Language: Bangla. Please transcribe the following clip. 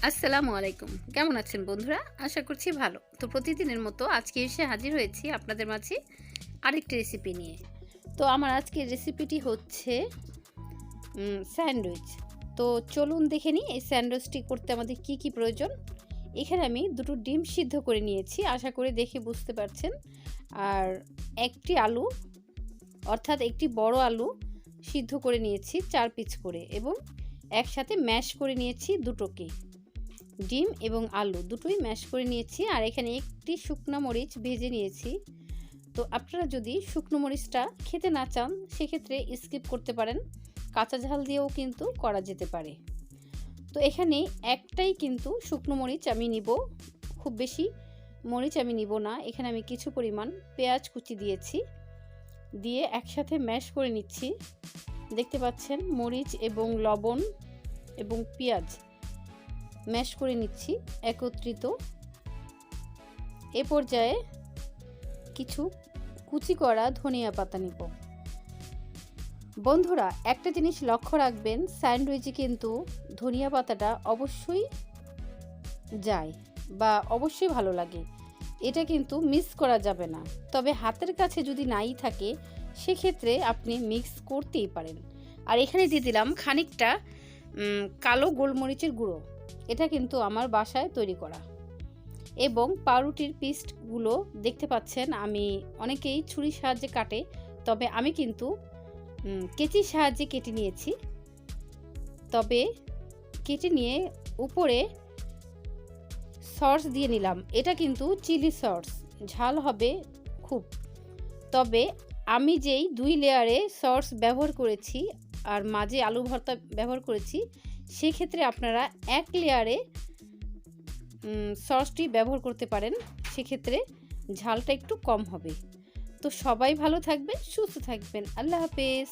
আসসালামু আলাইকুম। কেমন আছেন বন্ধুরা? আশা করছি ভালো। তো প্রতিদিনের মতো আজকে এসে হাজির হয়েছি আপনাদের মাঝে আরেকটি রেসিপি নিয়ে। তো আমার আজকের রেসিপিটি হচ্ছে স্যান্ডউইচ। তো চলুন দেখে নিই এই স্যান্ডউইচটি করতে আমাদের কি কি প্রয়োজন। এখানে আমি দুটো ডিম সিদ্ধ করে নিয়েছি, আশা করি দেখে বুঝতে পারছেন। আর একটি আলু, অর্থাৎ একটি বড় আলু সিদ্ধ করে নিয়েছি 4 পিস করে, এবং একসাথে ম্যাশ করে নিয়েছি দুটোকে। ডিম এবং আলু দুটোই ম্যাশ করে নিয়েছি। আর এখানে একটি শুকনো মরিচ ভেজে নিয়েছি। তো আপনারা যদি শুকনো মরিচটা খেতে না চান সেক্ষেত্রে স্কিপ করতে পারেন, কাঁচা ঝাল দিয়েও কিন্তু করা যেতে পারে। তো এখানে একটাই কিন্তু শুকনো মরিচ আমি নিব, খুব বেশি মরিচ আমি নিব না। এখানে আমি কিছু পরিমাণ পেঁয়াজ কুচি দিয়েছি, দিয়ে একসাথে ম্যাশ করে নিচ্ছি। দেখতে পাচ্ছেন মরিচ এবং লবণ এবং পেঁয়াজ ম্যাশ করে নিচ্ছি একত্রিত। এ পর্যায়ে কিছু কুচি করা ধনিয়া পাতা নিব। বন্ধুরা, একটা জিনিস লক্ষ্য রাখবেন, স্যান্ডউইচে কিন্তু ধনিয়া পাতাটা অবশ্যই যায় বা অবশ্যই ভালো লাগে, এটা কিন্তু মিক্স করা যাবে না। তবে হাতের কাছে যদি নাই থাকে সেক্ষেত্রে আপনি মিক্স করতেই পারেন। আর এখানে দিয়ে দিলাম খানিকটা কালো গোলমরিচের গুঁড়ো, এটা কিন্তু আমার বাসায় তৈরি করা। এবং পাউরুটির পিসগুলো দেখতে পাচ্ছেন, আমি অনেকেই ছুরির সাহায্যে কাটে, তবে আমি কিন্তু কেচির সাহায্যে কেটে নিয়েছি। তবে কেটে নিয়ে উপরে সস দিয়ে নিলাম, এটা কিন্তু চিলি সস, ঝাল হবে খুব। তবে আমি যেই 2 লেয়ারে সস ব্যবহার করেছি আর মাঝে আলু ভর্তা ব্যবহার করেছি, সেক্ষেত্রে আপনারা 1 লেয়ারে সসটি ব্যবহার করতে পারেন, সেক্ষেত্রে ঝালটা একটু কম হবে। তো সবাই ভালো থাকবেন, সুস্থ থাকবেন। আল্লাহ হাফেজ।